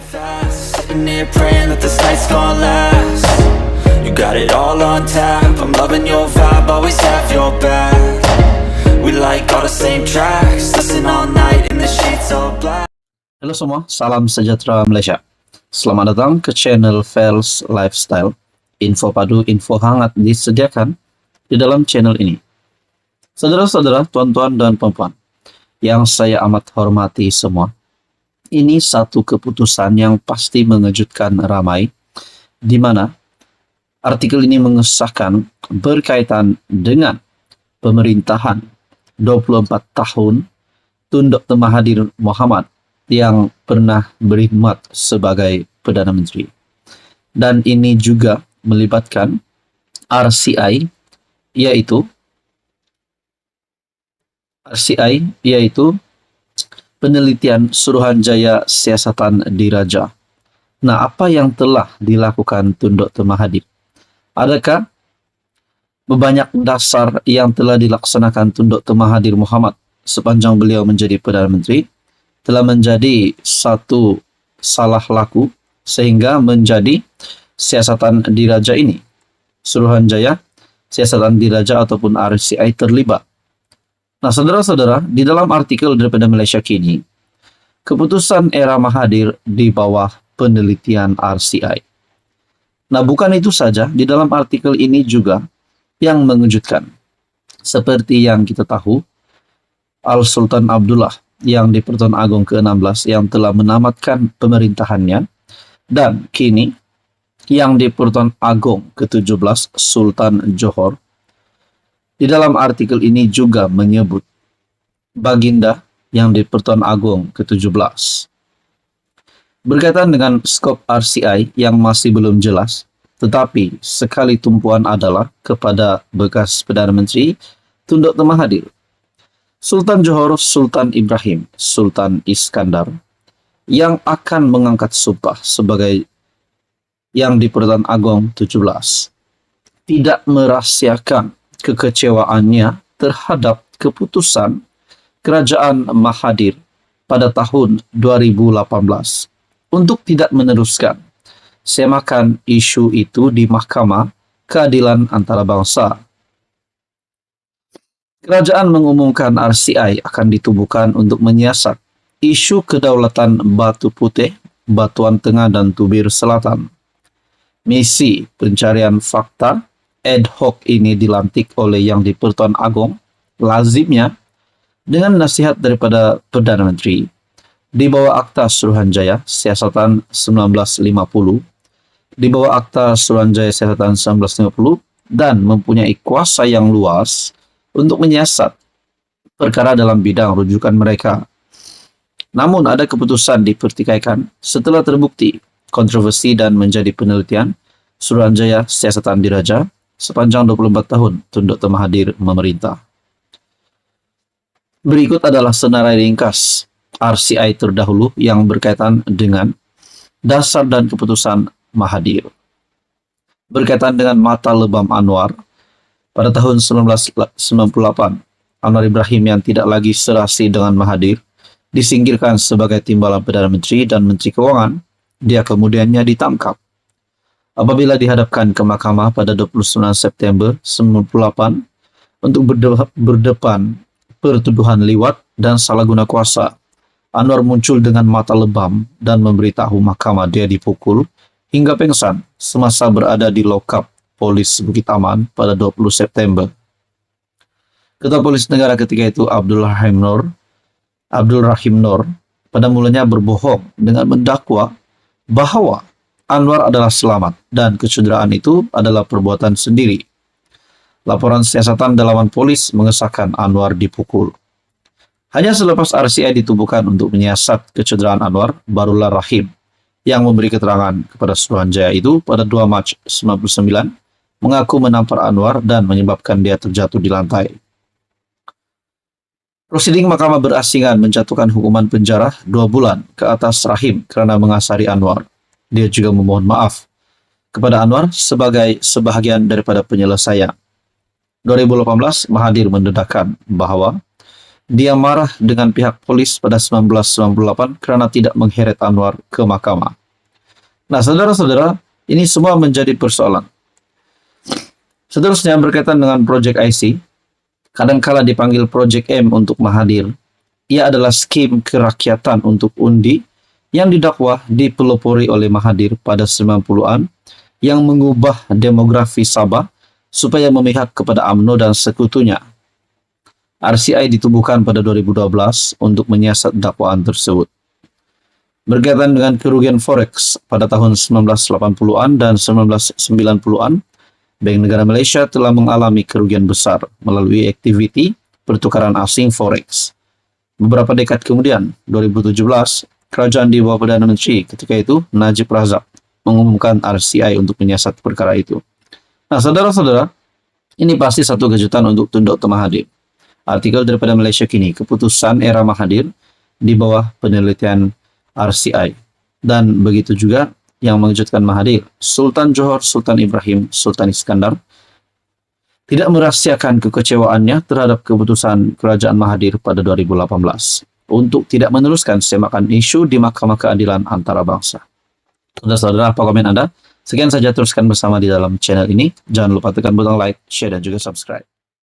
fast, sitting here praying that this night's gonna last. You got it all on tap, I'm loving your vibe, always have your back. We like all the same tracks, listen all night in the sheets all black. Halo semua, salam sejahtera Malaysia. Selamat datang ke channel Fels Lifestyle. Info padu, info hangat disediakan di dalam channel ini. Saudara-saudara, tuan-tuan dan puan-puan yang saya amat hormati semua, ini satu keputusan yang pasti mengejutkan ramai, di mana artikel ini mengesahkan berkaitan dengan pemerintahan 24 tahun Tun Dr. Mahathir Mohamad yang pernah berkhidmat sebagai Perdana Menteri. Dan ini juga melibatkan RCI, yaitu Penelitian Suruhanjaya Siasatan Diraja. Nah, apa yang telah dilakukan Tun Dr. Mahathir? Adakah banyak dasar yang telah dilaksanakan Tun Dr. Mahathir Mohamad sepanjang beliau menjadi Perdana Menteri telah menjadi satu salah laku sehingga menjadi siasatan diraja ini, Suruhanjaya Siasatan Diraja ataupun RCI terlibat. Nah, saudara-saudara, di dalam artikel daripada Malaysia Kini, keputusan era Mahathir di bawah penelitian RCI. Nah, bukan itu saja, di dalam artikel ini juga yang mengejutkan. Seperti yang kita tahu, Al-Sultan Abdullah yang di Pertuan Agong ke-16 yang telah menamatkan pemerintahannya, dan kini yang di Pertuan Agong ke-17 Sultan Johor. Di dalam artikel ini juga menyebut Baginda yang di Pertuan Agong ke-17. Berkaitan dengan skop RCI yang masih belum jelas, tetapi sekali tumpuan adalah kepada bekas Perdana Menteri Tun Dr. Mahathir, Sultan Johor Sultan Ibrahim Sultan Iskandar yang akan mengangkat sumpah sebagai yang di Pertuan Agong 17 tidak merahasiakan kekecewaannya terhadap keputusan Kerajaan Mahathir pada tahun 2018 untuk tidak meneruskan semakan isu itu di Mahkamah Keadilan Antarabangsa. Kerajaan mengumumkan RCI akan ditubuhkan untuk menyiasat isu kedaulatan Batu Putih, Batuan Tengah dan Tubir Selatan. Misi pencarian fakta ad hoc ini dilantik oleh Yang di Pertuan Agong, lazimnya dengan nasihat daripada Perdana Menteri, di bawah Akta Suruhanjaya Siasatan 1950, di bawah Akta Suruhanjaya Siasatan 1950, dan mempunyai kuasa yang luas untuk menyiasat perkara dalam bidang rujukan mereka. Namun ada keputusan dipertikaikan setelah terbukti kontroversi dan menjadi penelitian Suruhanjaya Siasatan Diraja sepanjang 24 tahun Tun Dr. Mahathir memerintah. Berikut adalah senarai ringkas RCI terdahulu yang berkaitan dengan dasar dan keputusan Mahathir. Berkaitan dengan mata lebam Anwar, pada tahun 1998, Anwar Ibrahim yang tidak lagi serasi dengan Mahathir disingkirkan sebagai timbalan Perdana Menteri dan Menteri Keuangan. Dia kemudiannya ditangkap. Apabila dihadapkan ke mahkamah pada 29 September 1998 untuk berdepan pertuduhan liwat dan salah guna kuasa, Anwar muncul dengan mata lebam dan memberitahu mahkamah dia dipukul hingga pingsan semasa berada di lokap Polis Bukit Aman pada 20 September. Ketua Polis Negara ketika itu Abdul Rahim Nor pada mulanya berbohong dengan mendakwa bahwa Anwar adalah selamat dan kecederaan itu adalah perbuatan sendiri. Laporan siasatan dalaman polis mengesahkan Anwar dipukul. Hanya selepas RCI ditubuhkan untuk menyiasat kecederaan Anwar, barulah Rahim yang memberi keterangan kepada Suruhanjaya itu pada 2 Mac 1999 mengaku menampar Anwar dan menyebabkan dia terjatuh di lantai. Prosiding Mahkamah berasingan menjatuhkan hukuman penjara 2 bulan ke atas Rahim kerana mengasari Anwar. Dia juga memohon maaf kepada Anwar sebagai sebahagian daripada penyelesaian. 2018, Mahathir mendedahkan bahwa dia marah dengan pihak polis pada 1998 kerana tidak mengheret Anwar ke mahkamah. Nah, saudara-saudara, ini semua menjadi persoalan. Seterusnya berkaitan dengan Project IC, kadangkala dipanggil Project M untuk Mahathir. Ia adalah skim kerakyatan untuk undi yang didakwa dipelopori oleh Mahathir pada 90-an yang mengubah demografi Sabah supaya memihak kepada UMNO dan sekutunya. RCI ditubuhkan pada 2012 untuk menyiasat dakwaan tersebut. Berkaitan dengan kerugian forex pada tahun 1980-an dan 1990-an, Bank Negara Malaysia telah mengalami kerugian besar melalui aktiviti pertukaran asing forex. Beberapa dekad kemudian, 2017, kerajaan di bawah Perdana Menteri ketika itu, Najib Razak, mengumumkan RCI untuk menyiasat perkara itu. Nah, saudara-saudara, ini pasti satu kejutan untuk Tun Dr. Mahathir. Artikel daripada Malaysia Kini, keputusan era Mahathir di bawah penelitian RCI. Dan begitu juga yang mengejutkan Mahathir, Sultan Johor, Sultan Ibrahim, Sultan Iskandar tidak merahasiakan kekecewaannya terhadap keputusan kerajaan Mahathir pada 2018 untuk tidak meneruskan semakan isu di Mahkamah Keadilan Antarabangsa. Saudara-saudara, apa komen Anda? Sekian saja, teruskan bersama di dalam channel ini. Jangan lupa tekan butang like, share, dan juga subscribe.